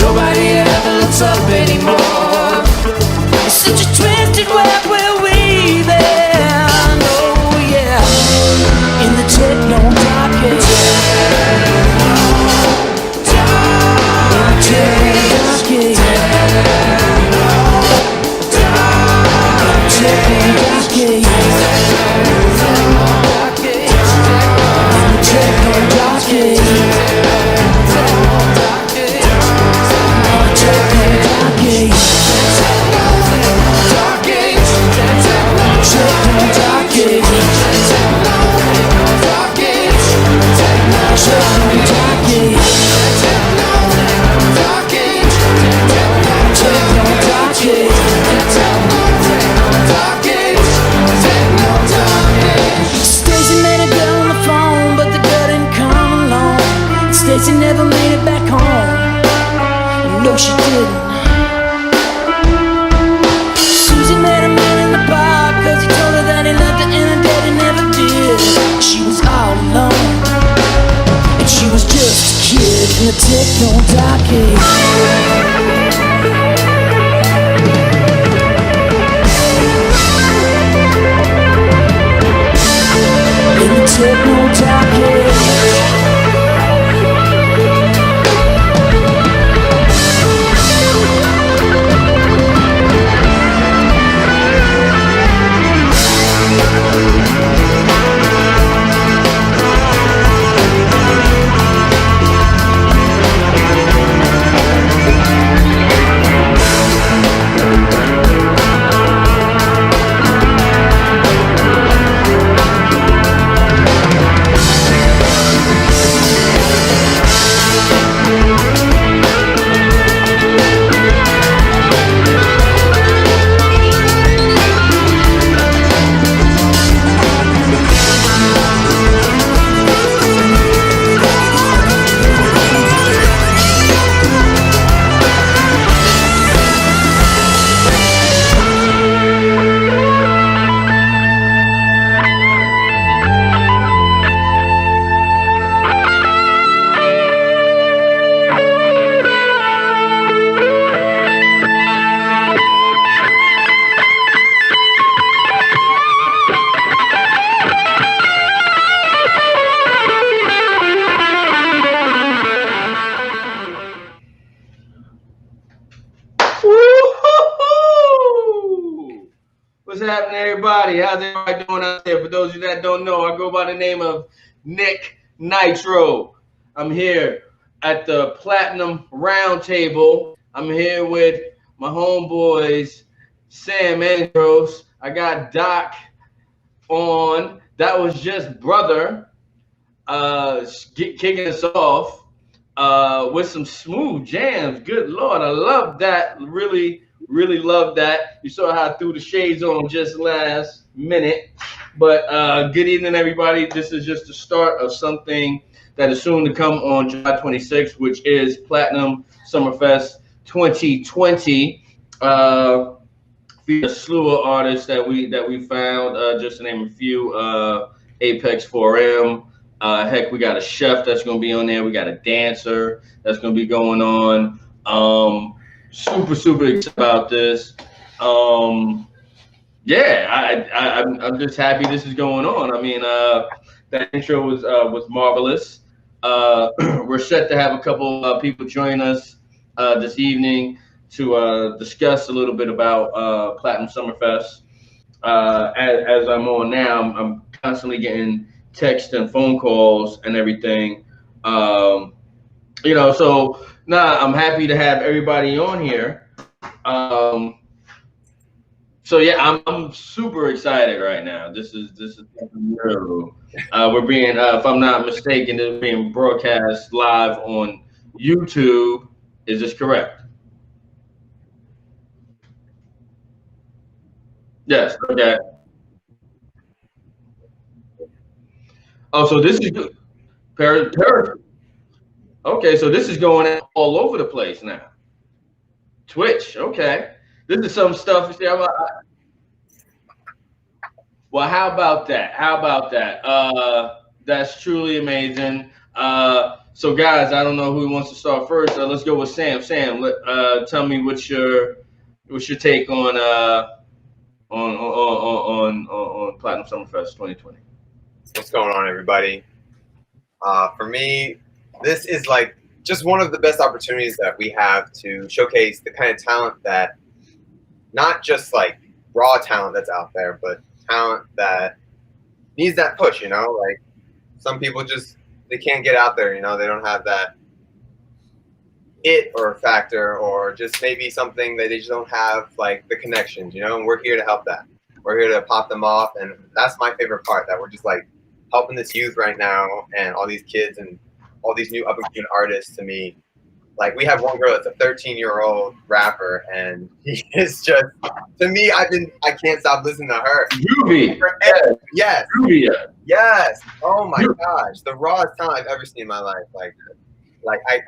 Nobody happening, everybody? How's everybody doing out there? For those of you that don't know, I go by the name of Nic NITRO. I'm here at the Platinum Roundtable. I'm here with my homeboys, Sam Andros. I got Doc on. That was just brother kicking us off with some smooth jams. Good Lord, I love that. Really love that. You saw how I threw the shades on just last minute. But good evening, everybody. This is just the start of something that is soon to come on July 26th, which is Platinum Summerfest 2020. A slew of artists that we found, just to name a few. Apex 4M. Heck, we got a chef that's going to be on there. We got a dancer that's going to be going on. Super excited about this. Yeah, I'm just happy this is going on. I mean, that intro was marvelous. We're set to have a couple people join us this evening to discuss a little bit about Platinum Summerfest. As I'm on now, I'm constantly getting texts and phone calls and everything. So I'm happy to have everybody on here. So yeah, I'm super excited right now. This is real. We're being, if I'm not mistaken, this is being broadcast live on YouTube. Is this correct? Yes. Okay. Oh, so this is okay. So this is going all over the place now. Twitch. Okay. This is some stuff. See, well, how about that? How about that? That's truly amazing. So, guys, I don't know who wants to start first. Let's go with Sam. Sam, tell me what's your take on Platinum Summerfest 2020. What's going on, everybody? For me, this is like just one of the best opportunities that we have to showcase the kind of talent that, not just like raw talent that's out there, but talent that needs that push, like some people they can't get out there, they don't have that it or factor, or just maybe something that they just don't have like the connections, and we're here to help that. We're here to pop them off, and that's my favorite part, that we're just like helping this youth right now and all these kids and all these new up and coming artists. To me, like, we have one girl that's a 13-year-old rapper, and he is just, to me, I can't stop listening to her. Juvie. Yes. Juvia. Yes. Oh my gosh. The rawest talent I've ever seen in my life. Like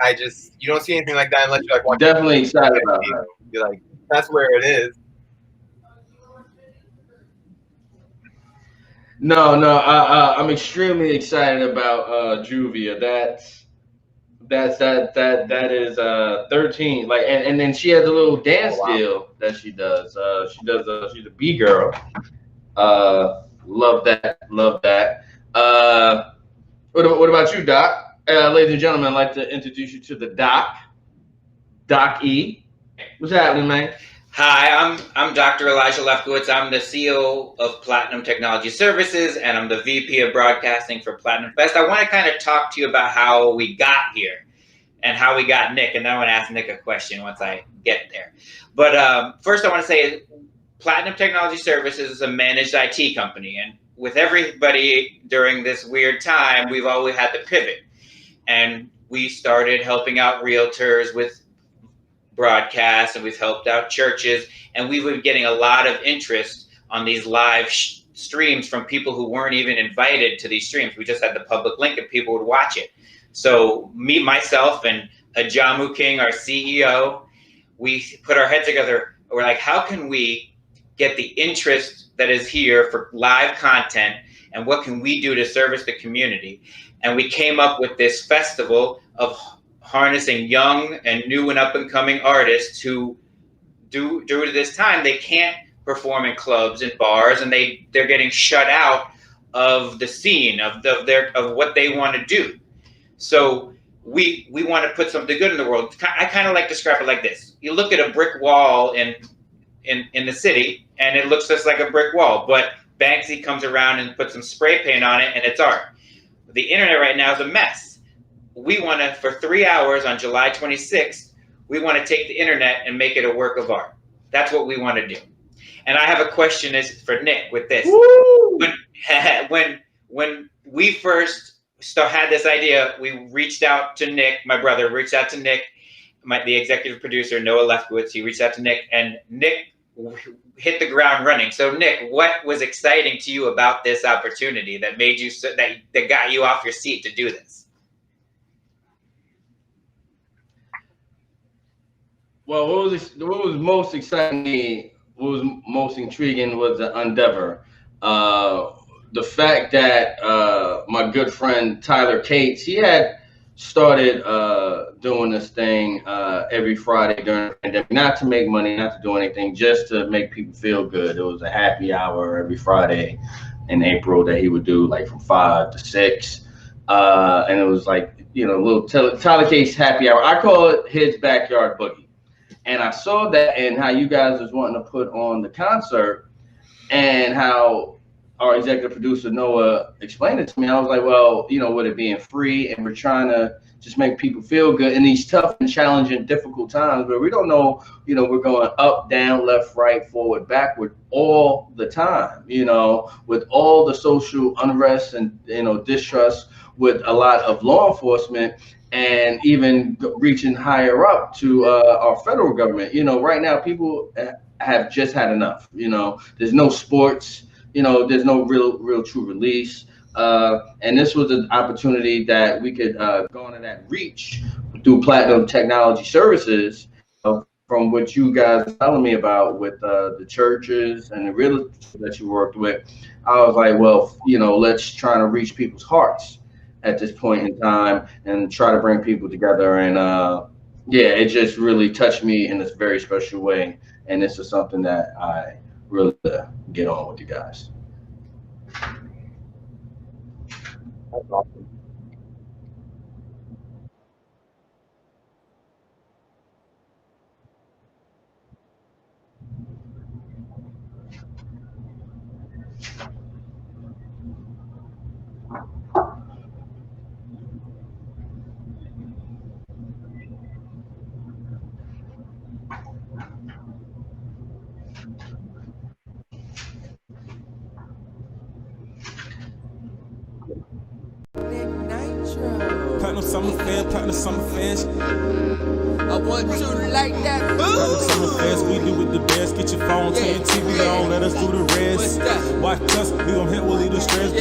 I just, you don't see anything like that unless you're like watching. Definitely excited about that. You're like, that's where it is. No, I'm extremely excited about Juvia. That is 13. Like, and then she has a little dance deal that she does. She's a B girl. Love that. What about you, Doc? Ladies and gentlemen, I'd like to introduce you to the Doc E. What's happening, man? Hi, I'm Dr. Elijah Lefkowitz. I'm the CEO of Platinum Technology Services, and I'm the VP of Broadcasting for Platinum Fest. I want to kind of talk to you about how we got here and how we got Nick, and then I want to ask Nick a question once I get there. But first I want to say Platinum Technology Services is a managed IT company, and with everybody during this weird time, we've always had to pivot. And we started helping out realtors with broadcasts, and we've helped out churches, and we've been getting a lot of interest on these live streams from people who weren't even invited to these streams. We just had the public link and people would watch it. So me, myself, and Ajamu King, our CEO, we put our heads together. We're like, how can we get the interest that is here for live content, and what can we do to service the community? And we came up with this festival of harnessing young and new and up and coming artists who, due to this time, they can't perform in clubs and bars, and they're getting shut out of the scene of what they want to do. So we want to put something good in the world. I kind of like to describe it like this: you look at a brick wall in in the city, and it looks just like a brick wall. But Banksy comes around and puts some spray paint on it, and it's art. The internet right now is a mess. We want to, for 3 hours on July 26th, we want to take the internet and make it a work of art. That's what we want to do. And I have a question is for Nick with this. When we first had this idea, we reached out to Nick, my brother reached out to Nick, the executive producer, Noah Lefkowitz. He reached out to Nick, and Nick hit the ground running. So Nick, what was exciting to you about this opportunity that made you that got you off your seat to do this? Well, what was most exciting, what was most intriguing was the endeavor. The fact that my good friend Tyler Cates, he had started doing this thing every Friday during the pandemic, not to make money, not to do anything, just to make people feel good. It was a happy hour every Friday in April that he would do, like from 5 to 6. And it was like, you know, a little Tyler Cates happy hour. I call it his backyard boogie. And I saw that and how you guys was wanting to put on the concert, and how our executive producer Noah explained it to me. I was like, well, you know, with it being free, and we're trying to just make people feel good in these tough and challenging, difficult times where we don't know, you know, we're going up, down, left, right, forward, backward all the time, you know, with all the social unrest and, you know, distrust with a lot of law enforcement, and even reaching higher up to our federal government. You know, right now people have just had enough. You know, there's no sports. You know, there's no real true release. And this was an opportunity that we could go into that reach through Platinum Technology Services, from what you guys are telling me about with the churches and the real estate that you worked with. I was like, well, you know, let's try to reach people's hearts at this point in time and try to bring people together. And yeah, it just really touched me in this very special way. And this is something that I really get on with you guys. That's awesome. Nic NITRO. Platinum summer fans. I want you like that. Platinum summer fans, we do it the best. Get your phone, turn your TV on, let us do the rest. Watch us, we gon' hit, we'll leave the stress.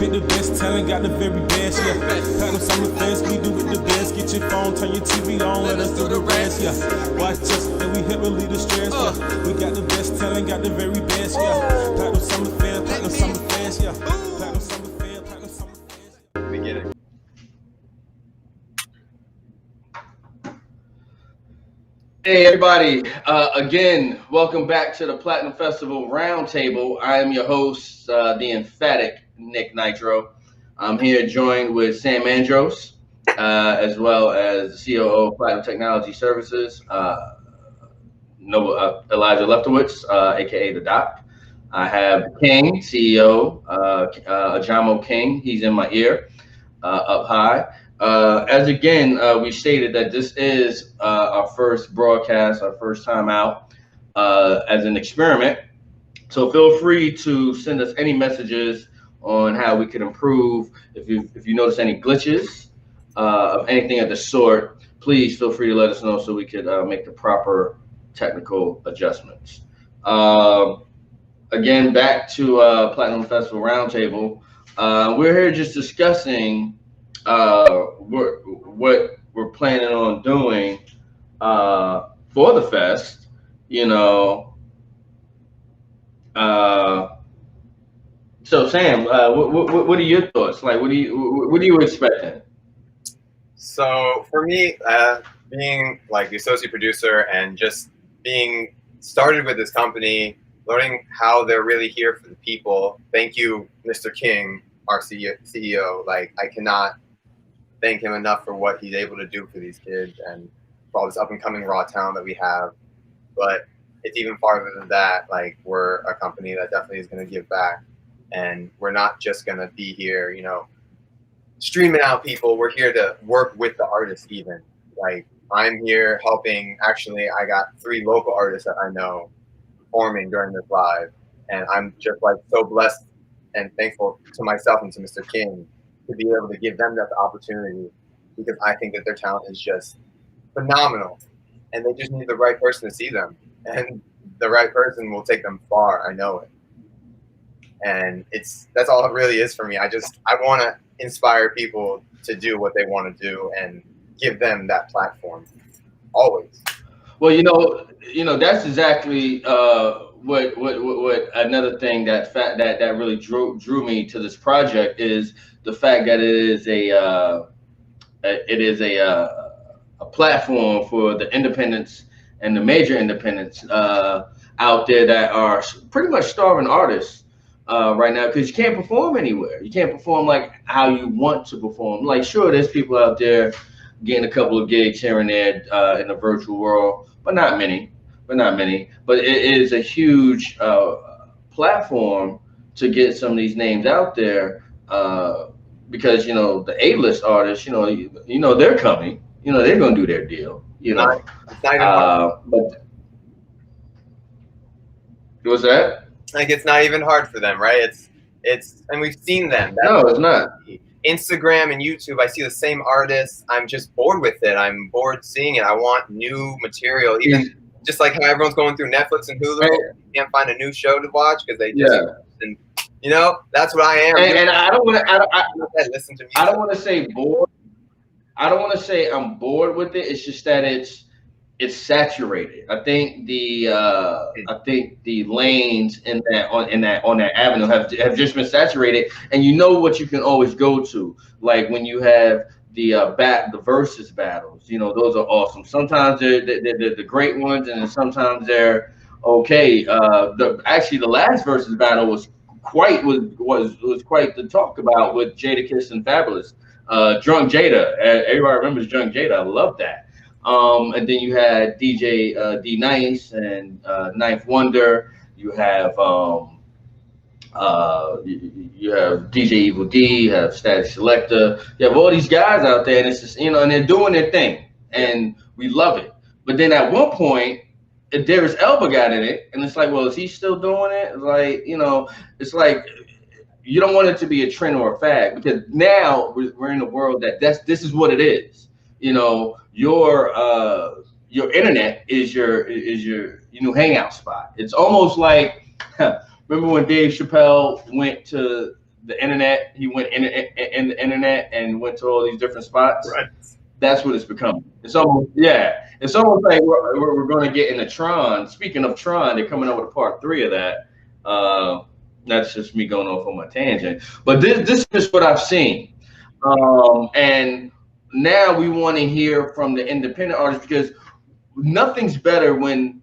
Pick the best talent, got the very best, yeah. Platinum summer fans, we do it the best. Get your phone, turn your TV on, let us do the rest, yeah. Watch us, and we hit, we'll leave the stress, yeah. We got the best talent, got the very best, yeah. Platinum summer fans, yeah. Platinum summer fans. Beginning. Hey everybody, again, welcome back to the Platinum Festival Roundtable. I am your host, the emphatic Nic NITRO. I'm here joined with Sam Andros, as well as the COO of Platinum Technology Services, Elijah Lefkowitz, aka the Doc. I have King, CEO, Ajamo King. He's in my ear, up high. As again, we stated that this is our first broadcast, our first time out as an experiment. So feel free to send us any messages on how we could improve. If you notice any glitches of anything of the sort, please feel free to let us know so we could make the proper technical adjustments. Again, back to Platinum Festival Roundtable. We're here just discussing what we're planning on doing for the fest, you know. So Sam, what are your thoughts? Like, what are you expecting? So for me, being like the associate producer and just being started with this company, learning how they're really here for the people. Thank you, Mr. King, our CEO. Like, I cannot thank him enough for what he's able to do for these kids and for all this up and coming raw talent that we have. But it's even farther than that. Like, we're a company that definitely is going to give back, and we're not just going to be here, you know, streaming out people. We're here to work with the artists even. Like, I'm here helping. Actually, I got 3 local artists that I know performing during this live, and I'm just like so blessed and thankful to myself and to Mr. King to be able to give them that opportunity, because I think that their talent is just phenomenal, and they just need the right person to see them, and the right person will take them far. I know it, and that's all it really is for me. I want to inspire people to do what they want to do and give them that platform always. Well, that's exactly what another thing that really drew me to this project is the fact that it is a platform for the independents and the major independents out there that are pretty much starving artists right now, because you can't perform anywhere. You can't perform like how you want to perform. Like, sure, there's people out there getting a couple of gigs here and there in the virtual world, but not many. But it is a huge platform to get some of these names out there, because the A-list artists, they're coming. They're gonna do their deal. It's not even hard. But what's that? Like, it's not even hard for them, right? It's and we've seen them. No, it's not. Instagram and YouTube, I see the same artists. I'm just bored with it. I'm bored seeing it. I want new material. Even just like how everyone's going through Netflix and Hulu, you can't find a new show to watch because they just and that's what I am. And I don't want to. Listen to music. I don't want to say bored. I don't want to say I'm bored with it. It's just that it's saturated. I think the lanes in that avenue have just been saturated, and you know what you can always go to, like when you have the versus battles. Those are awesome. Sometimes they're the great ones, and sometimes they're okay. The last versus battle was quite the talk about with Jadakiss and Fabulous. Drunk Jada. Everybody remembers Drunk Jada. I love that. And then you had DJ D Nice and Ninth Wonder. You have you have DJ Evil D. You have Static Selector. You have all these guys out there, and it's just and they're doing their thing, and we love it. But then at one point, Darius Elba got in it, and it's like, well, is he still doing it? Like, it's like you don't want it to be a trend or a fad, because now we're in a world this is what it is. Your internet is your new hangout spot. It's almost like remember when Dave Chappelle went to the internet? He went in the internet and went to all these different spots. Right. That's what it's become. It's almost like we're going to get into Tron. Speaking of Tron, they're coming up with a part 3 of that. That's just me going off on my tangent. But this is what I've seen, and now we want to hear from the independent artists, because nothing's better when,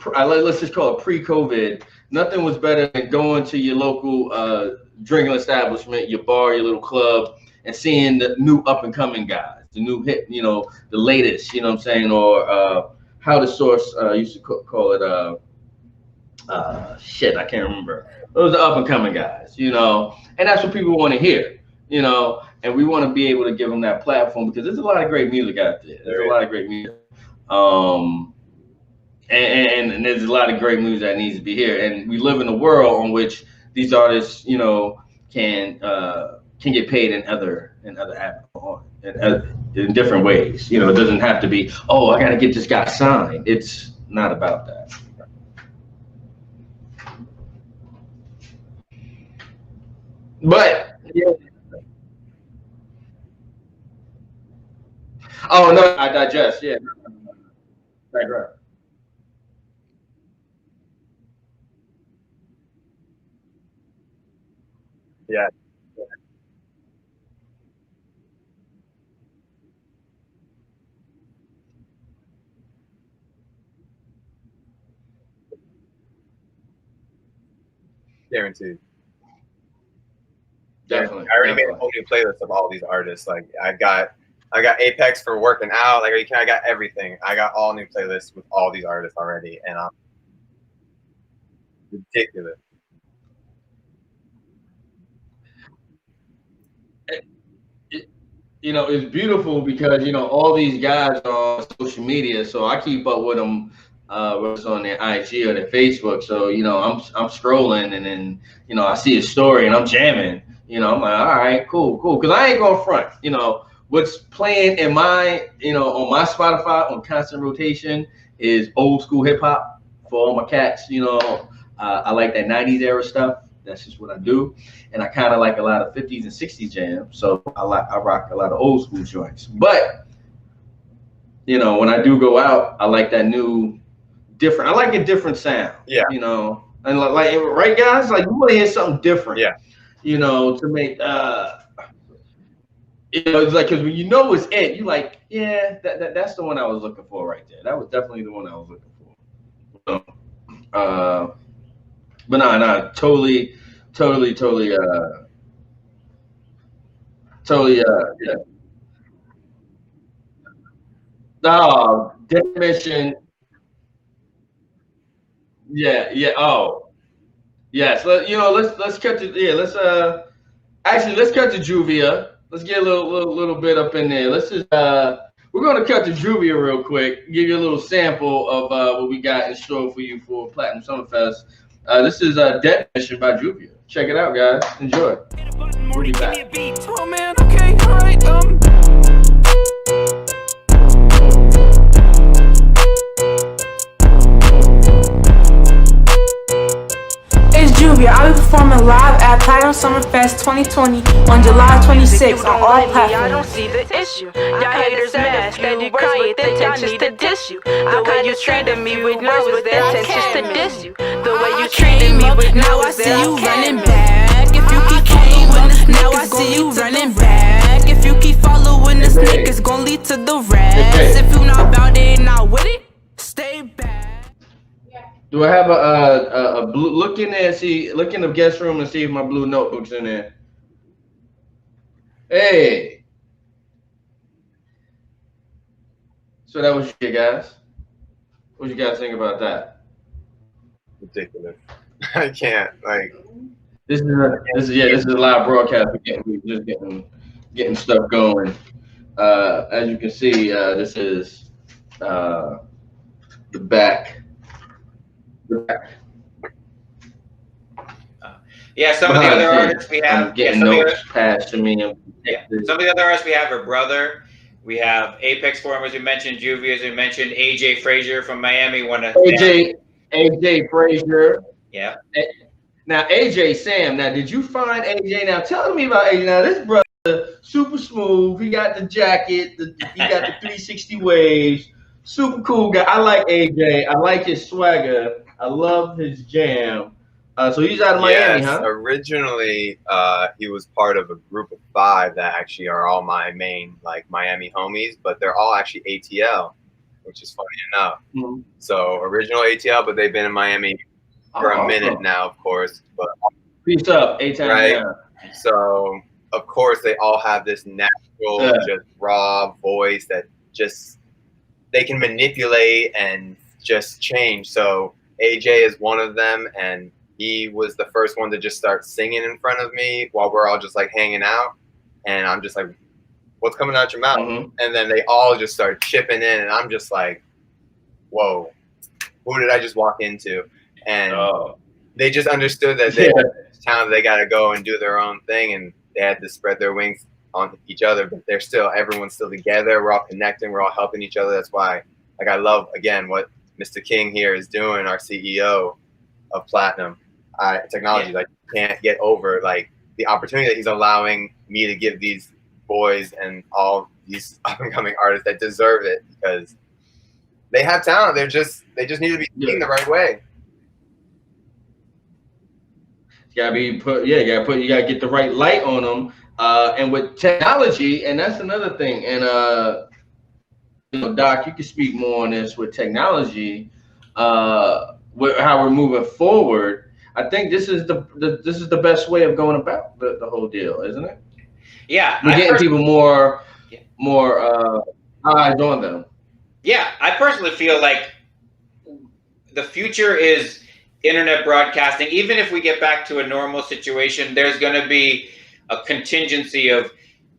let's just call it pre-COVID, nothing was better than going to your local drinking establishment, your bar, your little club, and seeing the new up-and-coming guys, the new hit, the latest, what I'm saying, or how the Source used to call it, I can't remember. Those are up-and-coming guys, and that's what people want to hear, and we want to be able to give them that platform, because there's a lot of great music out there. There's a lot of great music. And there's a lot of great music that needs to be here. And we live in a world in which these artists, can get paid in other in different ways. It doesn't have to be, oh, I got to get this guy signed. It's not about that. But oh no, I digest. Yeah, right. Yeah. Guaranteed. Definitely. I already made a whole new playlist of all these artists. Like, I got Apex for working out. Like, I got everything. I got all new playlists with all these artists already, and ridiculous. You know, it's beautiful because, you know, all these guys are on social media, so I keep up with them, what's on their IG or their Facebook. So, you know, I'm scrolling, and then, you know, I see a story and I'm jamming. You know, I'm like, all right, cool, cool. Because I ain't going front. You know, what's playing in my, you know, on my Spotify on constant rotation is old school hip hop for all my cats. You know, I like that 90s era stuff. That's just what I do. And I kind of like a lot of 50s and 60s jams. So I rock a lot of old school joints. But, you know, when I do go out, I like that new, different. I like a different sound. Yeah. You know, and like right, guys, like you want to hear something different. Yeah. You know, to make you know, it's like, because when you know it's it, you like, yeah, that's the one I was looking for right there. That was definitely the one I was looking for. But no, totally, yeah. No, definition, yeah. Oh, yes. You know, let's cut to, yeah. Actually, let's cut to Juvia. Let's get a little bit up in there. Let's just we're gonna cut to Juvia real quick. Give you a little sample of what we got in store for you for Platinum Summerfest. This is Definition by Juvia. Check it out, guys. Enjoy. We'll be back. Oh man, okay, alright, Juvia. I'll be performing live at Platinum Summerfest 2020 on July 26th on all platforms. I don't see the issue. Y'all haters mad, steady crying with intentions to diss you. The way you treated me with words with intentions to diss you. The way you treated me with now I see you running back. If you keep following this, now I see you running back. If you keep following this, niggas gon' lead to the rest. If you not about it, not with it, stay back. Do I have a blue? Look in there, look in the guest room and see if my blue notebook's in there. Hey. So that was you guys. What you guys think about that? Ridiculous. I can't, like. This is a live broadcast. We're just getting stuff going. As you can see, this is the back. Yeah, some of the other artists we have. I'm getting notes passed to me. Yeah, some of the other artists we have are Brother. We have Apex Forum, as we mentioned, Juvia, as we mentioned, AJ Frazier from Miami. AJ Frazier. Yeah. Now AJ Sam. Now, did you find AJ? Now, tell me about AJ. Now, this brother super smooth. He got the jacket. He got the 360 waves. Super cool guy. I like AJ. I like his swagger. I love his jam. So he's out of Miami, huh? Originally, he was part of a group of 5 that actually are all my main, like, Miami homies, but they're all actually ATL, which is funny enough. Mm-hmm. So original ATL, but they've been in Miami for a minute now, of course. But peace up, ATL. Right? Yeah. So, of course, they all have this natural, just raw voice that just they can manipulate and just change. So AJ is one of them, and he was the first one to just start singing in front of me while we're all just like hanging out. And I'm just like, what's coming out your mouth? Mm-hmm. And then they all just start chipping in, and I'm just like, whoa, who did I just walk into? And they just understood that they had this talent, they got to go and do their own thing, and they had to spread their wings on each other, but everyone's still together. We're all connecting. We're all helping each other. That's why, like, I love, again, what Mr. King here is doing, our CEO of Platinum Technology. Like, can't get over, like, the opportunity that he's allowing me to give these boys and all these up-and-coming artists that deserve it, because they have talent. They just need to be seen the right way. You gotta get the right light on them. And with technology, and that's another thing. And you know, Doc, you can speak more on this with technology, with how we're moving forward. I think this is the best way of going about the whole deal, isn't it? Yeah, we're getting people more eyes on them. Yeah, I personally feel like the future is internet broadcasting, even if we get back to a normal situation, there's going to be a contingency of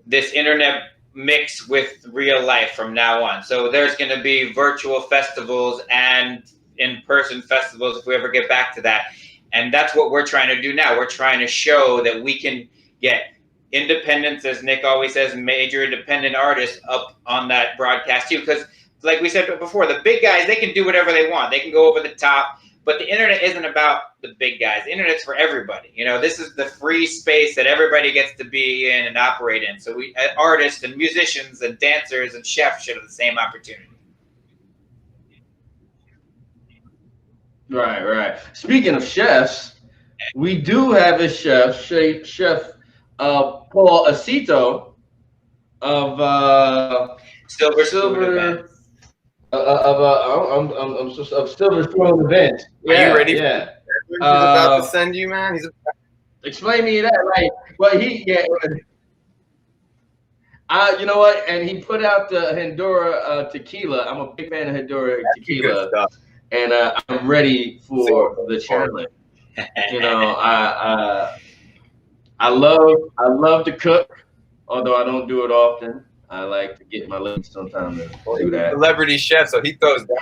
this internet mix with real life from now on. So there's going to be virtual festivals and in-person festivals if we ever get back to that. And that's what we're trying to do now. We're trying to show that we can get independents, as Nick always says, major independent artists up on that broadcast too. Because like we said before, the big guys, they can do whatever they want. They can go over the top. But the internet isn't about the big guys. The internet's for everybody. You know, this is the free space that everybody gets to be in and operate in. So we, artists and musicians and dancers and chefs should have the same opportunity. Right, right. Speaking of chefs, we do have a chef Paul Acito of Silver of Silver Spoon Event. Are you ready? Yeah. He's about to send you, man. Explain me that, like, well, you know what? And he put out the Honduras tequila. I'm a big fan of Honduras tequila, and I'm ready for the challenge. You know, I love to cook, although I don't do it often. I like to get my lips sometimes to do that. Celebrity chef, so he throws down.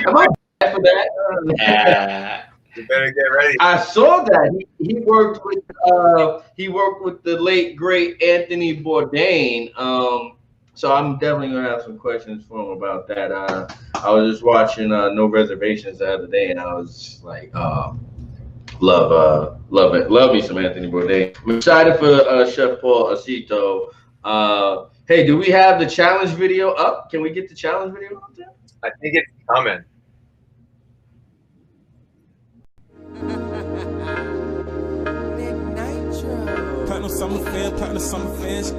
Am I bad for that? You better get ready. I saw that he worked with the late great Anthony Bourdain. So I'm definitely gonna have some questions for him about that. I was just watching No Reservations the other day, and I was just like, love me some Anthony Bourdain. I'm excited for Chef Paul Acito. Hey, do we have the challenge video up? Can we get the challenge video up there? I think it's coming. Nic NITRO. Platinum Summer Fans.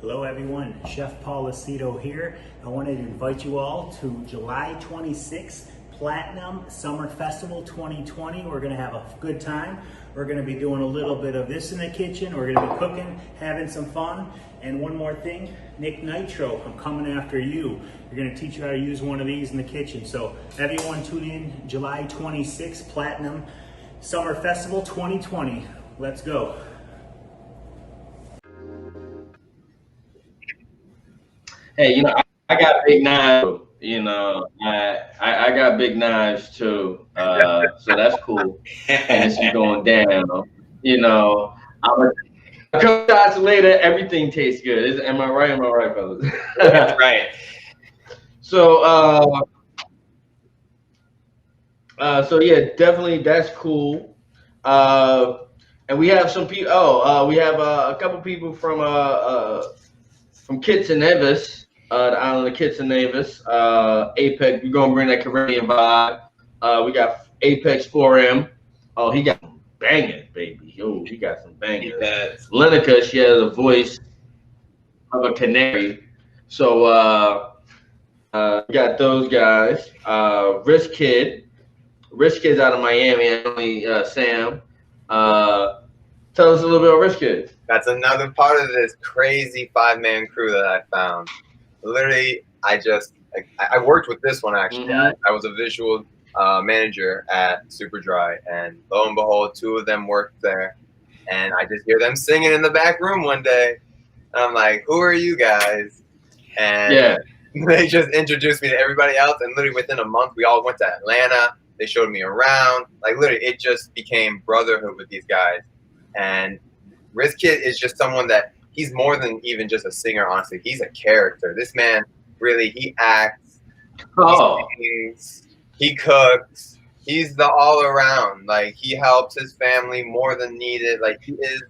Hello everyone, Chef Paul Acito here. I wanted to invite you all to July 26th, Platinum Summer Festival 2020. We're gonna have a good time. We're gonna be doing a little bit of this in the kitchen. We're gonna be cooking, having some fun. And one more thing, Nic NITRO, I'm coming after you. We're gonna teach you how to use one of these in the kitchen. So everyone tune in July 26th, Platinum Summer Festival 2020. Let's go. Hey, you know, I got big knives. You know, I got big knives too, so that's cool. And it's going down. You know, a couple shots later, everything tastes good. Am I right? Am I right, fellas? That's right. So, so yeah, definitely that's cool. And we have some people. We have a couple people from Kitts and Nevis. The island of Kitts and Nevis, Apex. We're gonna bring that Caribbean vibe. We got Apex 4M. Oh, he got some bangers, baby. Yo, he got some bangers. Lenica, she has a voice of a canary. So we got those guys. Risk Kid's out of Miami. Only Sam. Tell us a little bit about Risk Kid. That's another part of this crazy 5-man crew that I found. Literally, I worked with this one actually. Mm-hmm. I was a visual manager at Superdry, and lo and behold, 2 of them worked there. And I just hear them singing in the back room one day. And I'm like, who are you guys? And they just introduced me to everybody else. And literally within a month, we all went to Atlanta. They showed me around. Like literally, it just became brotherhood with these guys. And Risk Kid is just someone that, he's more than even just a singer, honestly. He's a character. This man, really, he acts, he sings, he cooks. He's the all-around. Like, he helps his family more than needed. Like, he is,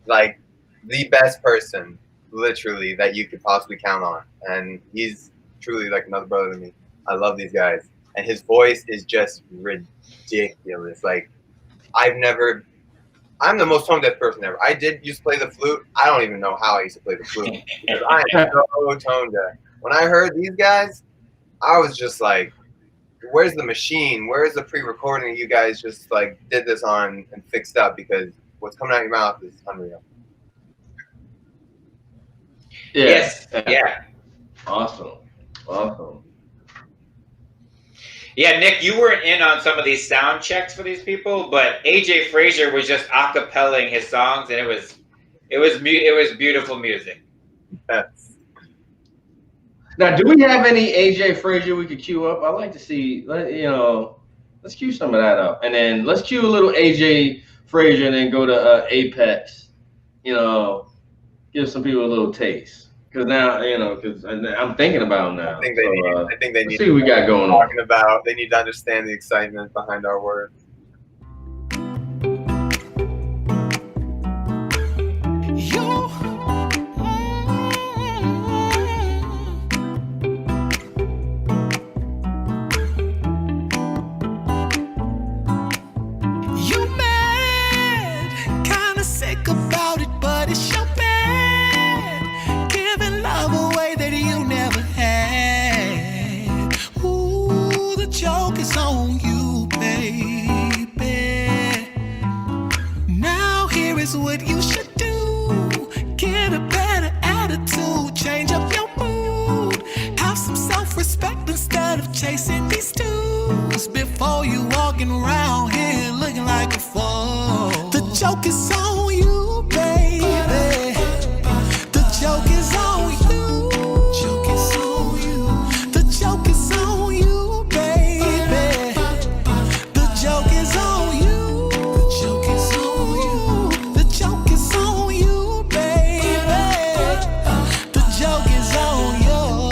like, the best person, literally, that you could possibly count on. And he's truly, like, another brother to me. I love these guys. And his voice is just ridiculous. Like, I'm the most tone deaf person ever. I used to play the flute. I don't even know how I used to play the flute. Because I am so tone deaf. When I heard these guys, I was just like, where's the machine? Where's the pre-recording that you guys just like did this on and fixed up? Because what's coming out of your mouth is unreal. Yeah. Yes. Yeah. Awesome. Yeah, Nick, you weren't in on some of these sound checks for these people, but AJ Frazier was just acapelling his songs, and it was beautiful music. Yes. Now, do we have any AJ Frazier we could queue up? I'd like to see. Let's queue some of that up, and then let's queue a little AJ Frazier, and then go to Apex. Give some people a little taste. Because now, because I'm thinking about them now. I think they let's need see what we got going on. Talking about, they need to understand the excitement behind our work. You mad, kinda sick about it, but it's your bad. Giving love away that you never had. Ooh, the joke is on you, baby. Now here is what you should do. Get a better attitude, change up your mood. Have some self-respect instead of chasing these dudes. Before you walking around here looking like a fool. The joke is on you, baby. The joke is on you. The joke is on you, baby. The joke is on you. The joke is on you, baby. The joke is on you.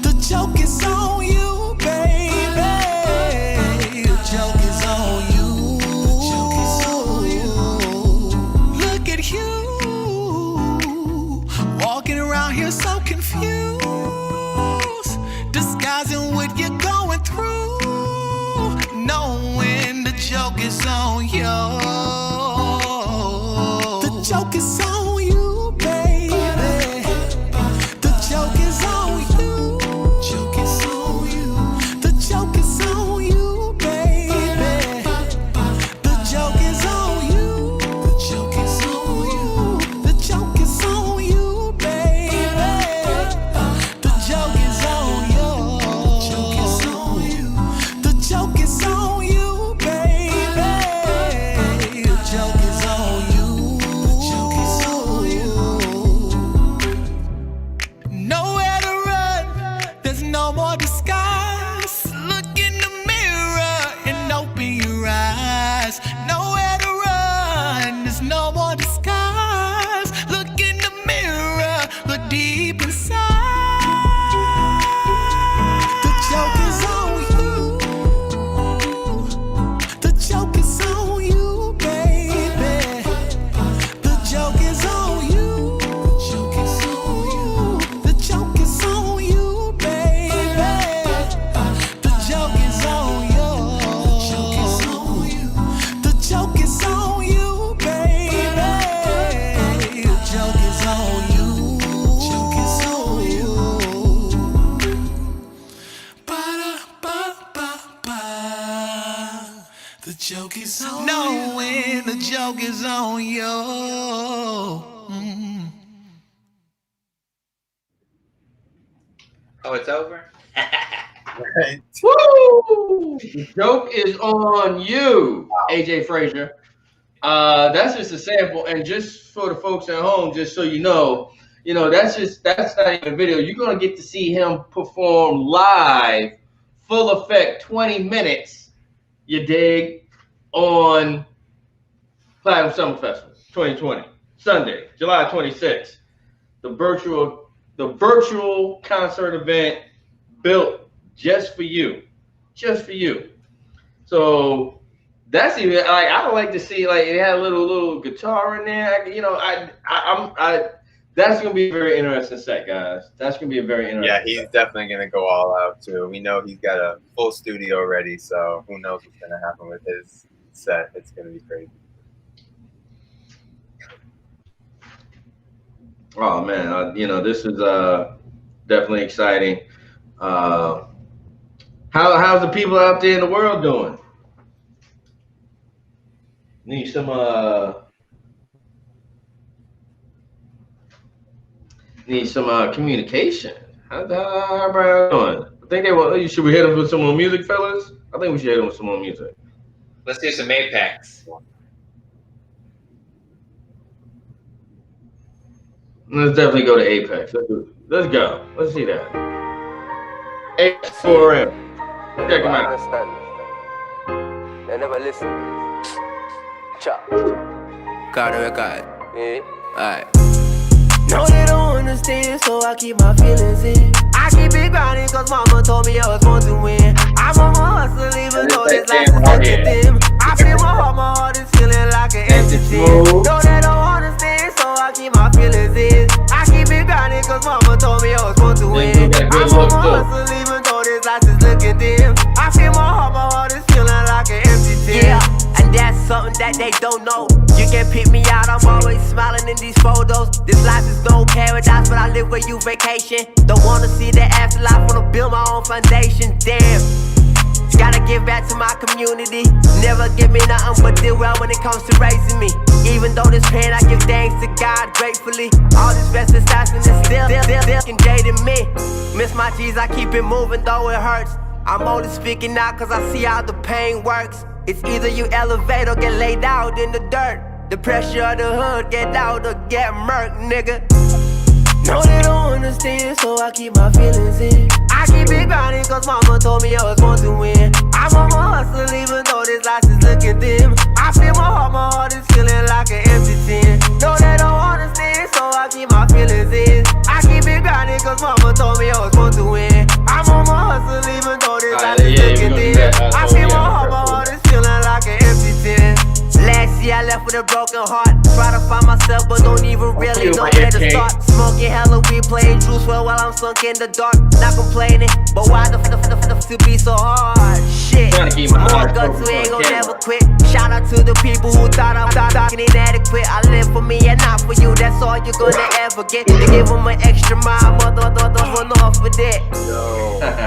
The joke is on you, baby. The joke is on you. Look at you, walking around here so confused, disguising what you're going through, knowing the joke is on you. The joke is on you, baby. The joke is on you. The joke is on you, baby. The joke is on you. The joke is on you, baby. The joke is on you. The joke is on you, baby. The joke is on you. Nowhere to run, there's no more disguise. Look in the mirror and open your eyes. Nowhere to run, there's no more disguise. Look in the mirror, look deep inside. The joke is on you. The joke is on you, baby. The joke is on you. The joke is on you, baby. The joke is on you. The joke is on you, baby. The joke is on you. Ba-da-ba-ba-ba. The joke is on you. Knowing the joke is on you. Oh, it's over? Right. Woo! The joke is on you, AJ Frazier. That's just a sample, and just for the folks at home, just so you know, that's not even a video. You're gonna get to see him perform live, full effect, 20 minutes. You dig? On Platinum Summer Festival 2020, Sunday, July 26th. The virtual concert event built just for you. So that's even like, I would like to see, like, it had a little guitar in there. That's gonna be a very interesting set, guys. That's gonna be a very interesting. Yeah, he's definitely gonna go all out too. We know he's got a full studio ready, so who knows what's gonna happen with his set? It's gonna be crazy. Oh man, this is definitely exciting. How's the people out there in the world doing? Need some communication. How everybody doing? think they will. Should we hit them with some more music, fellas? I think we should hit them with some more music. Let's do some Apex. Let's definitely go to Apex. Let's go. Let's see that. Apex 4M. Check them out. They never listen. Chop. Got a record. Yeah. Alright. No, they don't understand, so I keep my feelings in. I keep it grinding, cause mama told me I was born to win. I'm on my hustle, even though this life is such a dim. I feel my heart is feeling like an empty tin. No, they don't understand, so I keep my feelings in. I keep it grinding, cause mama told me I was born to win. I'm on my hustle, even though this life is looking dim. I feel my heart is feeling like an empty tin. Yeah, and that's something that they don't know. You can pick me out, I'm always smiling in these photos. This life is no paradise, but I live where you vacation. Don't wanna see the afterlife, wanna build my own foundation. Damn, gotta give back to my community. Never give me nothing but did well when it comes to raising me. Even though this pain, I give thanks to God gratefully. All this best assassin is still jaded me. Miss my G's, I keep it moving though it hurts. I'm only speaking out cause I see how the pain works. It's either you elevate or get laid out in the dirt. The pressure of the hood, get out or get murked, nigga. No, they don't understand, so I keep my feelings in. I keep it grinding, cause mama told me I was born to win. I'm on my hustle, even though this life is looking dim. I feel my heart is feeling like an empty tin. No, they don't understand, so I keep my feelings in. I keep it grinding, cause mama told me I was born to win. I'm on my hustle, even though this life is looking dim. I feel my heart is feeling like an empty tin. Last year I left with a broken heart. Try to find myself, but don't even really know where to start. Smoking hella weed, playing juice well while I'm sunk in the dark. Not complaining, but why the to be so hard? Shit, more guts, we ain't gon' never quit. Shout out to the people who thought I'm talking inadequate. I live for me and not for you, that's all you're gonna ever get. You give them an extra mile, mother, run off with it.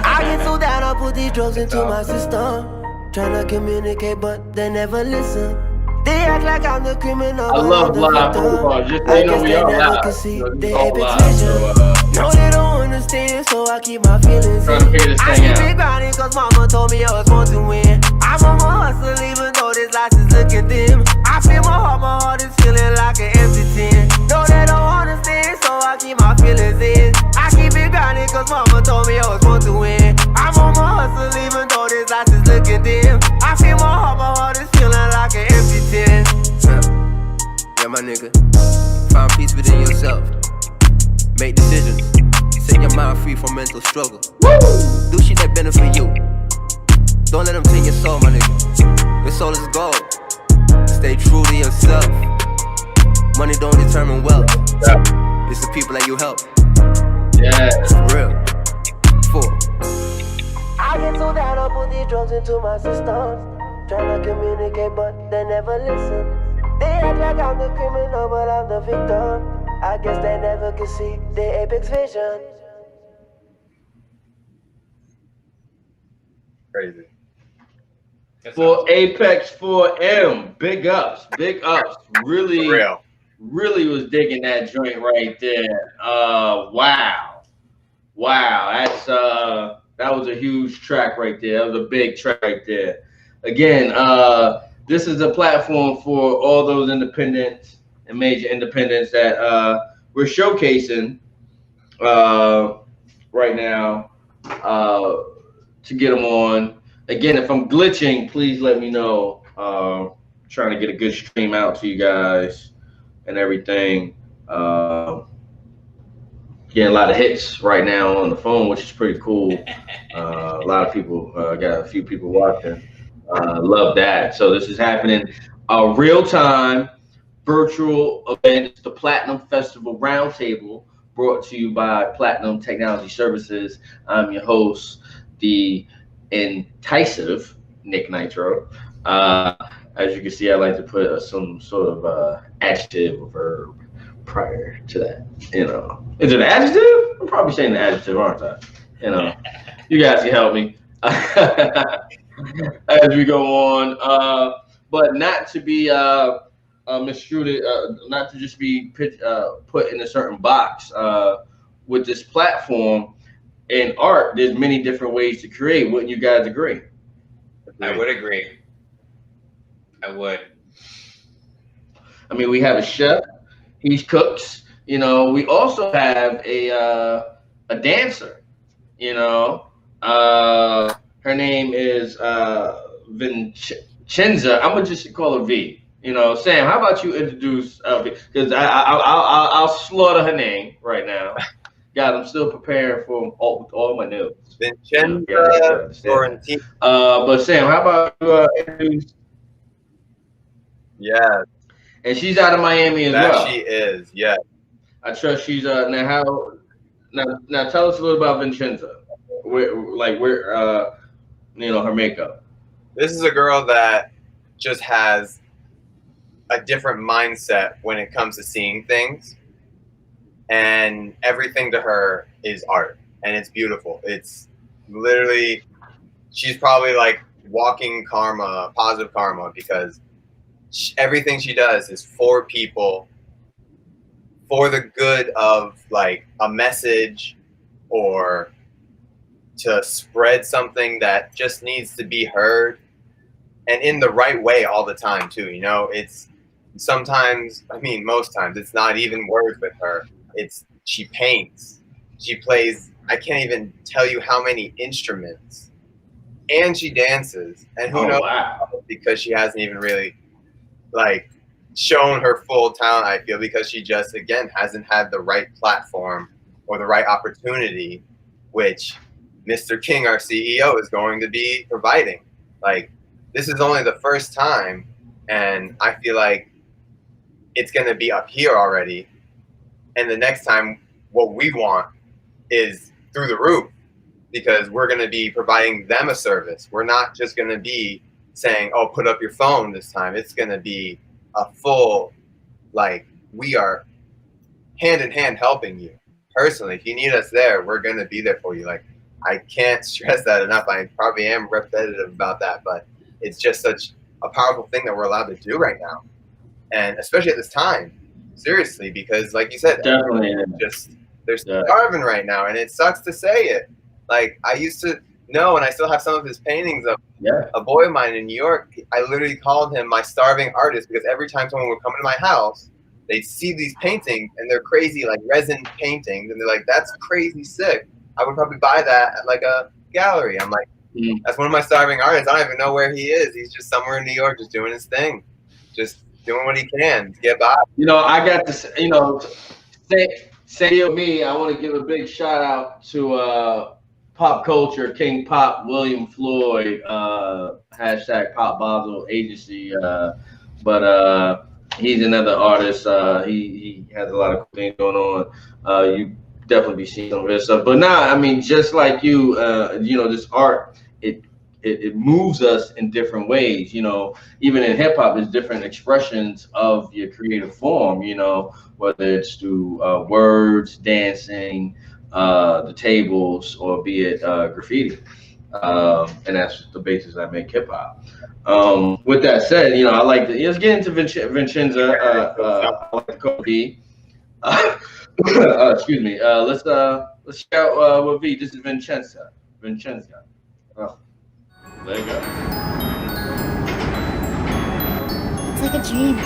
I get so down, I put these drugs into my system. Tryna communicate, but they never listen. They act like I'm the criminal. I love live football. Just so you know, we are live. No, they don't understand, so I keep my feelings in. I keep it grinding, cause mama told me I was born to win. I'm on my hustle, even though this life is looking dim. I feel my heart is feeling like an empty tin. No, they don't understand, so I keep my feelings in. I keep it grinding, cause mama told me I was born to win. I'm on my hustle, even though this life is looking dim. I feel my heart is feeling like an empty tin. Yeah, my nigga, find peace within yourself. Make decisions. Set your mind free from mental struggle. Do shit that benefit you. Don't let them take your soul, my nigga. Your soul is gold. Stay true to yourself. Money don't determine wealth. It's the people that you help. Yeah. For real. I get so down, I put these drugs into my system. Tryna communicate, but they never listen. They act like I'm the criminal, but I'm the victim. I guess they never could see the apex vision. Crazy. For Apex 4M, big ups. Really, real. Really was digging that joint right there. Wow. That's that was a huge track right there. That was a big track right there. Again, this is a platform for all those independents and major independents that we're showcasing right now to get them on. Again, if I'm glitching, please let me know. Trying to get a good stream out to you guys and everything. Getting a lot of hits right now on the phone, which is pretty cool. A lot of people, got a few people watching. Love that. So this is happening real-time virtual event. It's the Platinum Festival Roundtable, brought to you by Platinum Technology Services. I'm your host, the incisive Nic NITRO. As you can see, I like to put some sort of adjective or verb prior to that. You know, is it an adjective? I'm probably saying an adjective, aren't I? You know, you guys can help me as we go on. But not to be misstrued, not to just be put in a certain box. With this platform, in art, there's many different ways to create. Wouldn't you guys agree? I would agree. I would. I mean, we have a chef. He cooks. You know, we also have a dancer. You know, her name is Vincenza. I'm gonna just call her V. You know, Sam, how about you introduce because I'll slaughter her name right now. Guys, I'm still preparing for all my notes. Vincenza Florentine. But Sam, how about you introduce? Yeah. And she's out of Miami as well. That she is, yeah. I trust she's now tell us a little about Vincenza. Where you know, her makeup. This is a girl that just has a different mindset when it comes to seeing things, and everything to her is art, and it's beautiful. It's literally, she's probably like walking karma, positive karma, because everything she does is for people, for the good of like a message, or to spread something that just needs to be heard, and in the right way all the time too. You know, it's sometimes, I mean, most times it's not even words with her. It's, she paints, she plays, I can't even tell you how many instruments, and she dances, and who knows, because she hasn't even really like shown her full talent, I feel, because she just, again, hasn't had the right platform or the right opportunity, which Mr. King, our CEO, is going to be providing. Like, this is only the first time, and I feel like it's going to be up here already. And the next time, what we want is through the roof, because we're going to be providing them a service. We're not just going to be saying, oh, put up your phone this time. It's going to be a full, like, we are hand in hand helping you personally. If you need us there, we're going to be there for you. Like, I can't stress that enough. I probably am repetitive about that, but it's just such a powerful thing that we're allowed to do right now. And especially at this time, seriously, because like you said, definitely just, they're starving right now, and it sucks to say it. Like, I used to know, and I still have some of his paintings of a boy of mine in New York. I literally called him my starving artist, because every time someone would come to my house, they'd see these paintings, and they're crazy, like resin paintings, and they're like, that's crazy sick. I would probably buy that at like a gallery. I'm like, that's one of my starving artists. I don't even know where he is. He's just somewhere in New York, just doing his thing, just doing what he can to get by. You know, I got to, you know, say me, I want to give a big shout out to pop culture, King Pop, William Floyd, hashtag Pop Basel Agency. But he's another artist. He has a lot of things going on. You definitely be seeing some of his stuff. But I mean, just like you, you know, this art, it moves us in different ways. You know, even in hip hop, there's different expressions of your creative form. You know, whether it's through words, dancing, the tables, or be it graffiti. And that's the basis I make hip hop. With that said, you know, I like to, let's get into Vincenza. I like to call V. Excuse me. Let's shout with V. This is Vincenza. Oh, there you go. It's like a dream.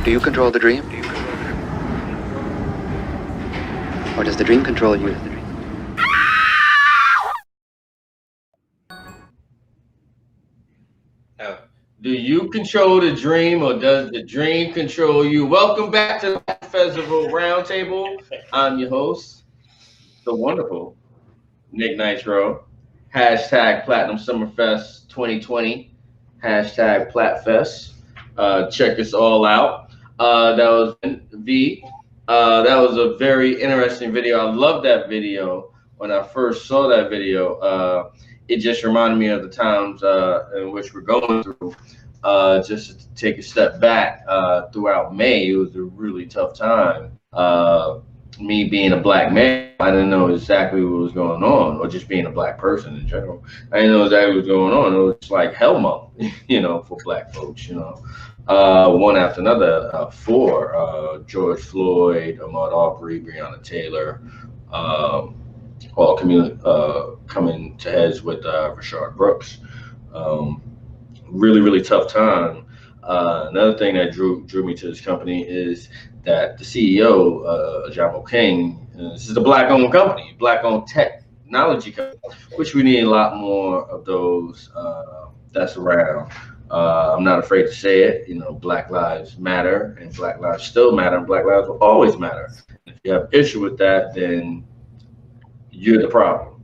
Do you control the dream? Or does the dream control you? Oh. Do you control the dream or does the dream control you? Welcome back to the Festival Roundtable. I'm your host, the wonderful Nic NITRO. Hashtag Platinum Summerfest 2020. Hashtag Platfest. Check us all out. That was V. That was a very interesting video. I love that video. When I first saw that video, it just reminded me of the times in which we're going through. Just to take a step back, throughout May, it was a really tough time. Me being a black man, I didn't know exactly what was going on, or just being a black person in general. I didn't know exactly what was going on. It was like hell month, for black folks, one after another. For George Floyd, Ahmaud Arbery, Breonna Taylor, all coming to heads with Rashard Brooks. Really, really tough time. Another thing that drew me to this company is that the CEO, Jamo King, this is a black-owned company, black-owned technology company, which we need a lot more of those that's around. I'm not afraid to say it. Black lives matter, and Black lives still matter, and Black lives will always matter. If you have issue with that, then you're the problem.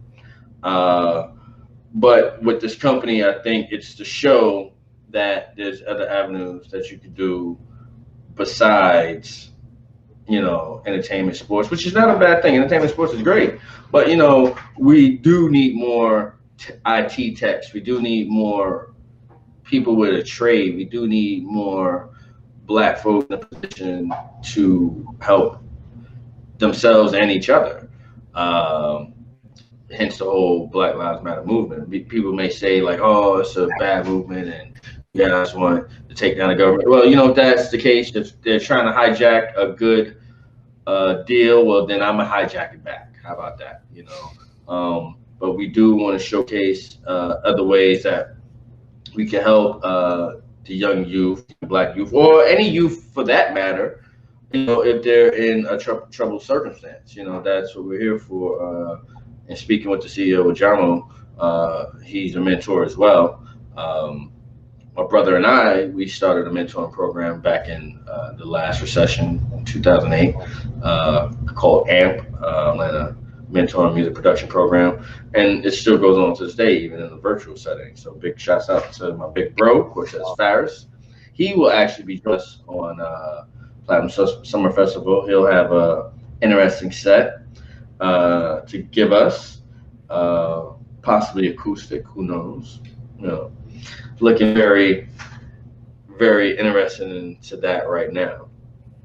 But with this company, I think it's to show that there's other avenues that you could do besides, entertainment, sports, which is not a bad thing. Entertainment, sports is great. But, we do need more IT techs. We do need more people with a trade. We do need more black folk in a position to help themselves and each other. Hence the whole Black Lives Matter movement. People may say like, oh, it's a bad movement and you guys want to take down the government. Well, if that's the case, if they're trying to hijack a good deal, well, then I'm going to hijack it back. How about that? But we do want to showcase other ways that we can help the young youth, black youth, or any youth for that matter, if they're in a troubled circumstance. That's what we're here for. And speaking with the CEO of Jamo, he's a mentor as well. My brother and I, we started a mentoring program back in the last recession in 2008 called AMP, Atlanta Mentoring Music Production Program. And it still goes on to this day, even in the virtual setting. So big shouts out to my big bro, Cortez Farris. He will actually be joining us on Platinum Summer Festival. He'll have an interesting set to give us, possibly acoustic, who knows, looking very, very interested into that right now.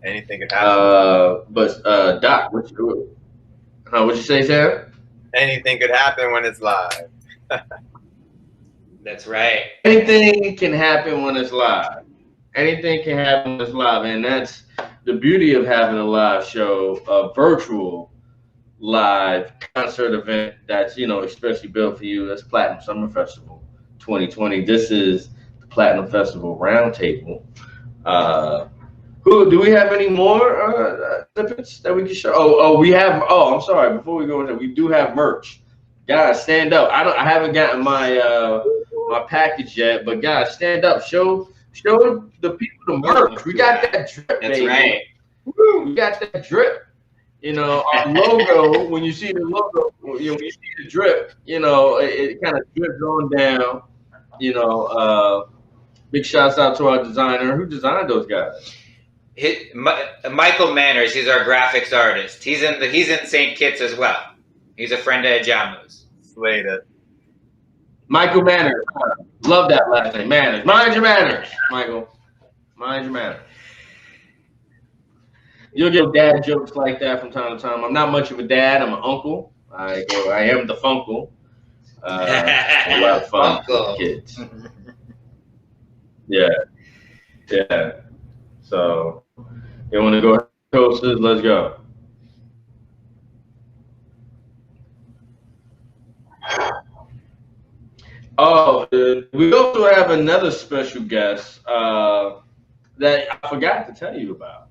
Anything could happen. But Doc, what'd you say, Sam? Anything could happen when it's live. That's right. Anything can happen when it's live. Anything can happen when it's live, and that's the beauty of having a live show, a virtual live concert event that's especially built for you. That's Platinum Summer Festival 2020. This is the Platinum Festival Roundtable. Who do we have any more snippets that we can show? We have. I'm sorry. Before we go into, we do have merch. Guys, stand up. I haven't gotten my my package yet, but guys, stand up. Show the people the merch. We got that drip, That's baby. right. Woo, we got that drip. Our logo, when you see the logo, when you see the drip, it kind of drips on down. Big shouts out to our designer. Who designed those guys? Michael Manners, he's our graphics artist. He's in St. Kitts as well. He's a friend of Jamu's. Slayed it. Michael Manners. Love that last name. Manners. Mind your manners, Michael. Mind your manners. You'll get dad jokes like that from time to time. I'm not much of a dad. I'm an uncle. I am the funkle. A lot of fun with kids. Yeah. So, you want to go coasters? Let's go. Oh, we also have another special guest. that I forgot to tell you about.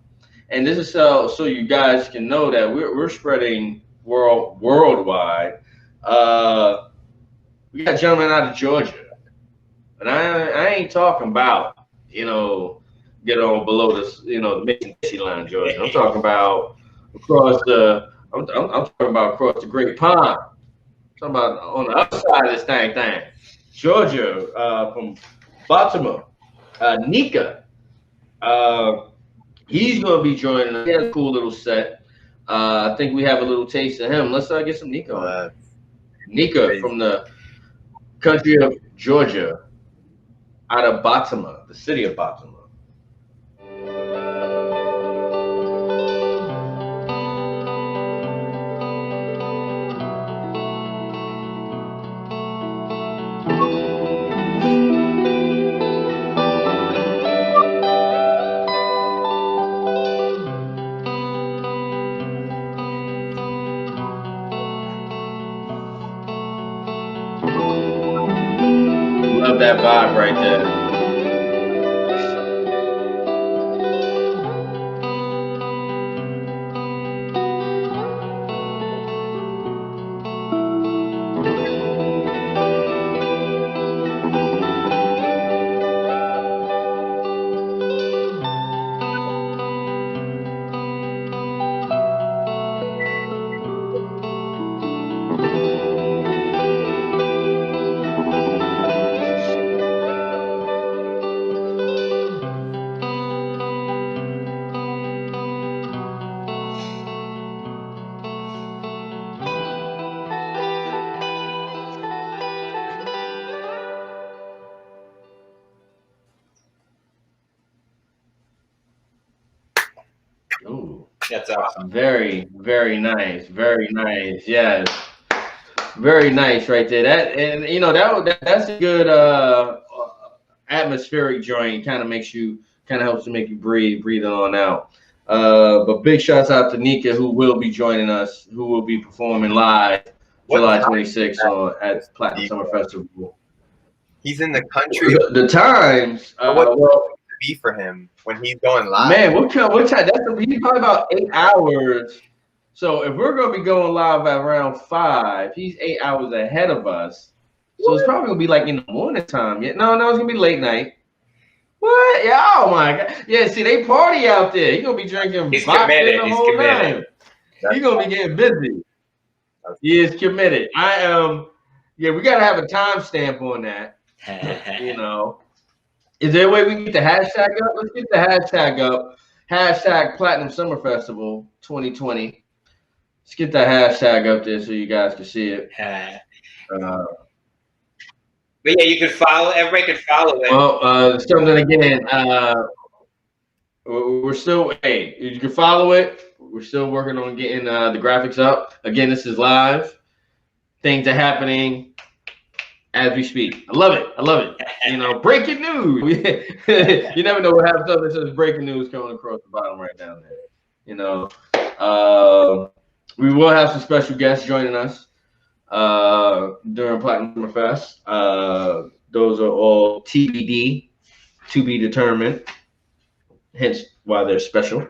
And this is so you guys can know that we're spreading worldwide. We got a gentleman out of Georgia, and I ain't talking about get on below the the Mississippi line, Georgia. I'm talking about across the I'm talking about across the Great Pond. I'm talking about on the other side of this thing, Georgia, from Baltimore, Nika. He's going to be joining us. He has a cool little set. I think we have a little taste of him. Let's get some Nika on. Nika from the country of Georgia, out of Baltimore, the city of Baltimore. Love that vibe right there. Ooh, That's awesome. very, very nice. Very nice. Yes. Very nice right there. That's a good atmospheric joint. Kind of helps to make you breathe on out. But big shouts out to Nika, who will be joining us, who will be performing live July 26th at Platinum Summer Festival. He's in the country. The times. Be for him when he's going live. Man, what time? He's probably about 8 hours. So if we're gonna be going live at around 5, he's 8 hours ahead of us. So it's probably gonna be like in the morning time. Yeah, no, it's gonna be late night. What? Yeah, oh my god. Yeah, see, they party out there. He's gonna be drinking vodka the whole night. He's gonna be getting busy. He is committed. I am. Yeah, we gotta have a timestamp on that. Is there a way we can get the hashtag up? Let's get the hashtag up. Hashtag Platinum Summer Festival 2020. Let's get that hashtag up there so you guys can see it. But yeah, you can follow. Everybody can follow it. Well, something again. We're still. Hey, you can follow it. We're still working on getting the graphics up. Again, this is live. Things are happening as we speak. I love it. Breaking news. You never know what happens. It says breaking news coming across the bottom right down there. We will have some special guests joining us during Platinum Summer Fest. Those are all TBD, to be determined. Hence why they're special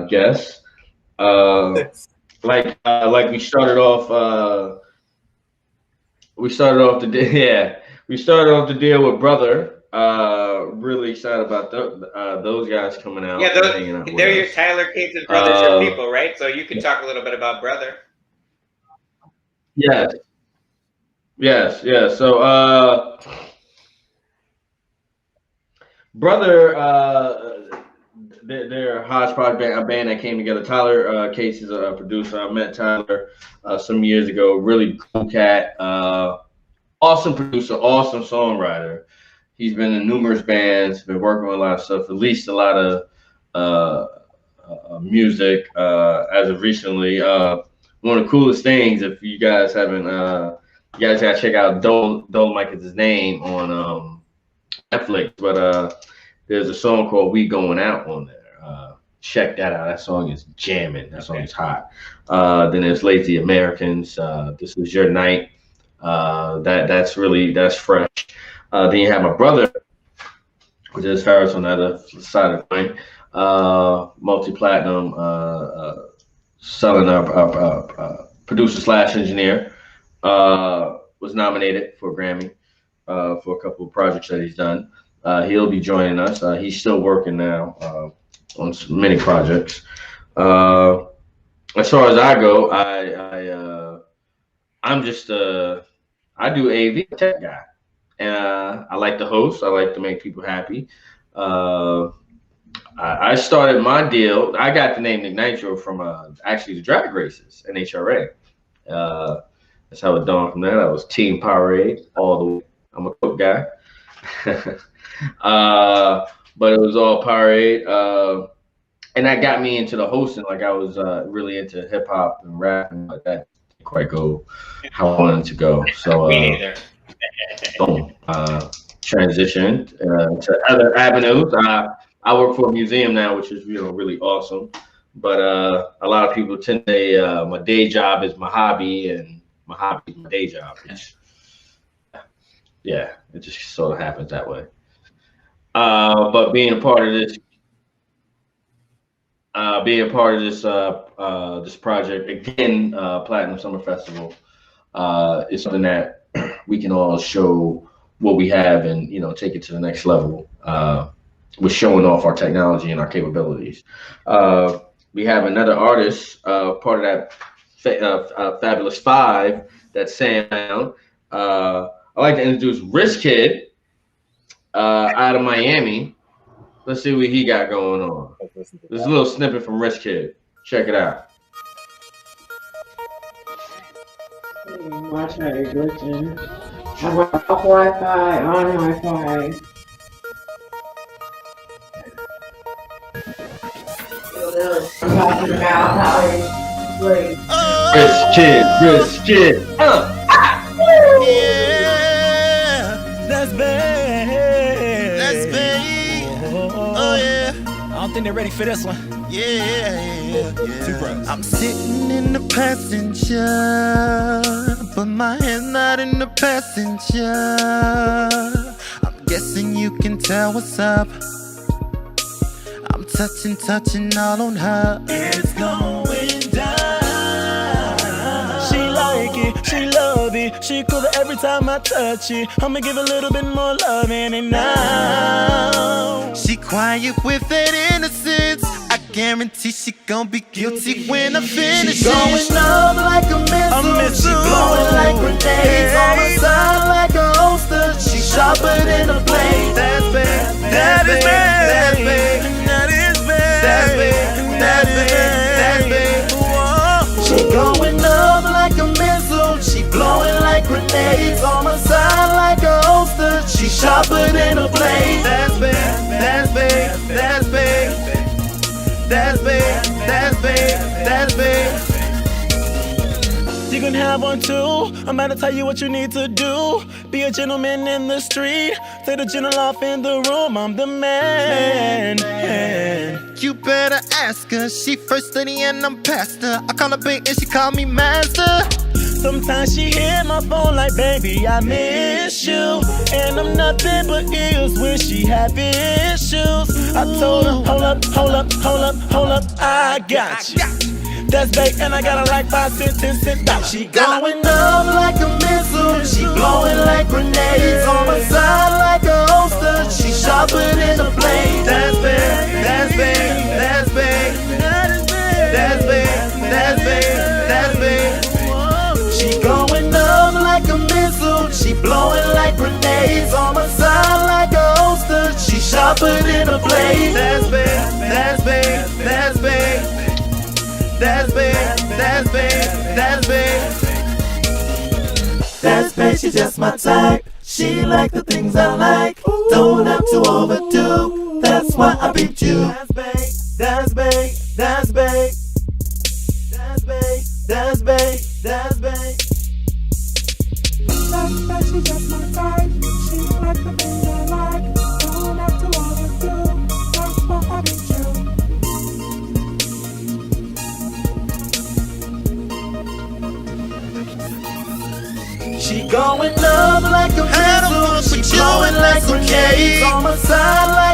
guests. Like we started off. We started off the deal with Brother. Really excited about those guys coming out. Yeah, they're your Tyler Cates and Brothers, your people, right? So you can talk a little bit about Brother. Yes. So Brother, they're a hodgepodge band, a band that came together. Tyler Cates is a producer. I met Tyler some years ago. Really cool cat. Awesome producer, awesome songwriter. He's been in numerous bands, been working on a lot of stuff, released a lot of music as of recently. One of the coolest things, if you guys haven't, you guys gotta check out Dolomite is his name on Netflix. But there's a song called "We Going Out" on there. Check that out. That song is jamming. That song is hot. Then there's Lazy Americans. This Is Your Night. That's fresh. Then you have my brother, which is Ferris on the other side of the coin. Multi-platinum, selling producer slash engineer. Was nominated for a Grammy for a couple of projects that he's done. He'll be joining us. He's still working now on many projects. As far as I go, I'm just I do AV tech guy, and I like to host. I like to make people happy. I started my deal. I got the name Nic NITRO from actually the drag races, NHRA. That's how it dawned from there. That was Team Powerade all the way. I'm a cook guy. But it was all Powerade. And that got me into the hosting. Like I was really into hip hop and rap and like that. Didn't quite go how I wanted to go. So boom. Transitioned to other avenues. I work for a museum now, which is really awesome. But a lot of people tend to say my day job is my hobby and my hobby is my day job. Yeah, it just sort of happens that way. But being a part of this, this project again, Platinum Summer Festival, is something that we can all show what we have and take it to the next level. With showing off our technology and our capabilities. We have another artist, part of that Fabulous Five, that Sam found. I'd like to introduce Rich Kid out of Miami. Let's see what he got going on. There's a little snippet from Rich Kid. Check it out. Watch how you're glitching. I went off Wi-Fi, on Wi-Fi. I'm talking about how he's like Rich Kid. Yeah, that's bad. That's bad. Oh yeah. I don't think they're ready for this one. Yeah. Two bros. I'm sitting in the passenger, but my hand's not in the passenger. I'm guessing you can tell what's up. I'm touching all on her. It's going down. She like it, she love it. She cool every time I touch it. I'ma give a little bit more loving and now she quiet with that innocence. I guarantee she gon' be guilty when I finish. She going up like a missile. She blowing like grenades on my side like a holster. She sharper than a blade. That's bad. That is bad. That's bad. That's big. She going up like a missile. She blowing like grenades on my side like a holster. She sharper than a blade. That's big. That's big. That's big. That's big. That's big. That's big. You can have one too. I'm about to tell you what you need to do. Be a gentleman in the street. Say the general off in the room. I'm the man. You better ask her. She first lady and I'm pastor. I call her big and she call me master. Sometimes she hit my phone like, baby, I miss you. And I'm nothing but ears when she have issues. I told her, hold up, I got you. That's bait and I got her like 5 cents, 10 cents. She going up like a missile. She blowing like grenades on my side like a holster. She sharper than a blade. That's big, that's big, that's big. That's big, that's big, that's big. She going up like a missile. She blowing like grenades on my side like a holster. She sharper than a blade. That's big, that's big, that's big. That's big, that's big, that's big. That's big, she's just my type. She like the things I like. Don't have to overdo. That's why I beat you. That's big, that's big, that's big. That's big, that's big, that's big. That's big, she's just my type. She like the things I like. Don't have to overdo. That's why I beat you. She going up like a missile. She blowing like grenades on my side like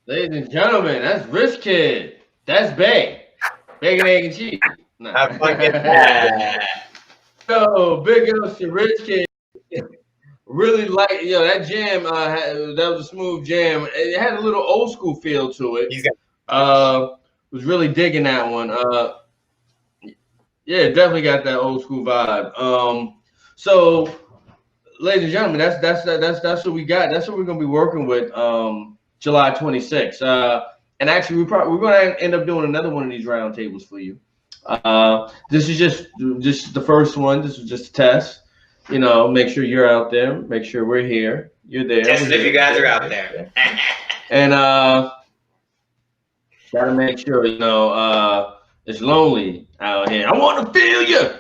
Ladies and gentlemen, that's Rich Kid. That's Bay. Bacon, egg, and cheese. Nah. Have fun getting that. So, big ups to Rich Kid. Really like, that jam, that was a smooth jam. It had a little old school feel to it. He's got was really digging that one. Yeah, definitely got that old school vibe. So, ladies and gentlemen, that's what we got. That's what we're gonna be working with July 26th. And actually, we're gonna end up doing another one of these roundtables for you. This is just the first one. This was just a test. Make sure you're out there. Make sure we're here. You're there. Just if you guys are out there. And gotta make sure it's lonely out here. I want to feel you.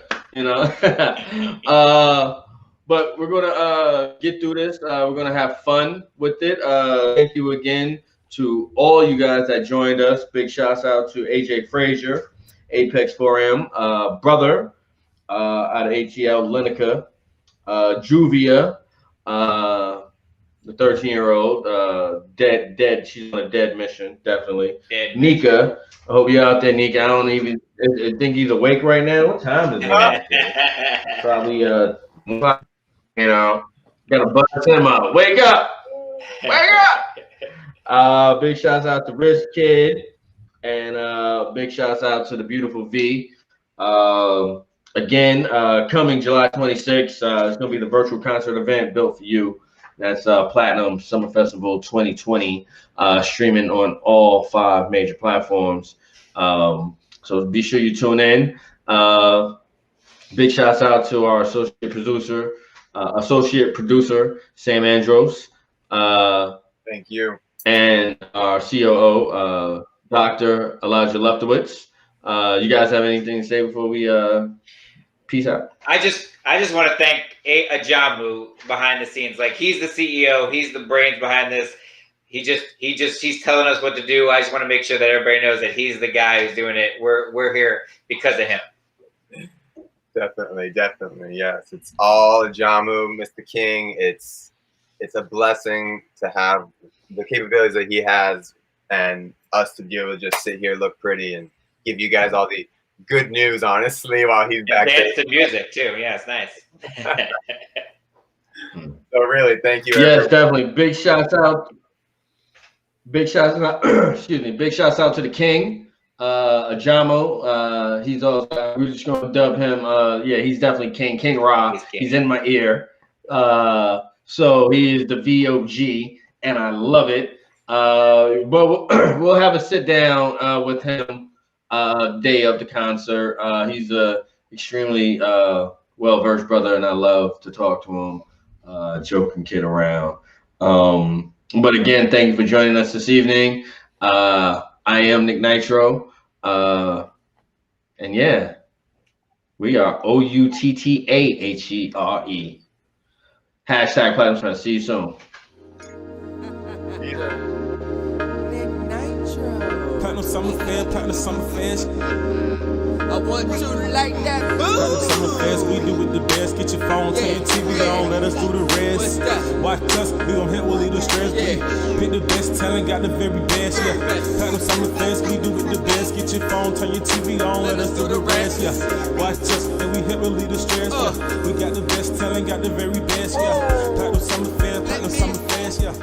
But we're gonna get through this. We're gonna have fun with it. Thank you again to all you guys that joined us. Big shouts out to AJ Frazier, Apex 4M, brother out of ATL Lineca, Juvia, the 13-year-old, dead. She's on a dead mission, definitely. Dead. Nika, I hope you're out there, Nika. I don't even think he's awake right now. What time is it? Probably gotta buzz him out. Wake up! Wake up! Big shouts out to Rich Kid, and big shouts out to the beautiful V. Again, coming July 26th, it's gonna be the virtual concert event built for you. That's Platinum Summer Festival 2020, streaming on all 5 major platforms. So be sure you tune in. Big shouts out to our associate producer Sam Andros. Thank you. And our COO, Dr. Elijah Leftowitz. You guys have anything to say before we peace out? I just want to thank Ajamu behind the scenes. Like, he's the CEO, he's the brains behind this. He's telling us what to do. I just want to make sure that everybody knows that he's the guy who's doing it. We're here because of him. Definitely, yes. It's all Ajamu, Mr. King. It's a blessing to have the capabilities that he has, and us to be able to just sit here, look pretty, and give you guys all the good news, honestly, while he's back there. Dance to music too. Yeah, it's nice. So really, thank you. Yes, definitely. Big shouts out. Excuse me. Big shouts out to the King, Ajamo. He's also. We're just gonna dub him. Yeah, he's definitely King. King Ra. He's in my ear. So he is the VOG, and I love it. But we'll have a sit down with him day of the concert. He's a extremely well-versed brother, and I love to talk to him, joke and kid around. But again, thank you for joining us this evening. I am Nic NITRO, and yeah, we are OUTTAHERE. Hashtag Platinum Friends. See you soon. Platinum Summer Fest. I want you like that. Platinum Summer Fest, we do it the best. Get your phone, turn your TV on, let us do the rest. Watch us, we gon' hit, we'll leave the stress. Pick the best talent, got the very best, yeah. Platinum Summer Fest, we do it the best. Get your phone, turn your TV on, let us do the rest, yeah. Watch us, and we hit, we'll leave the stress, yeah. We got the best talent, got the very best, yeah. Platinum Summer Fest, yeah.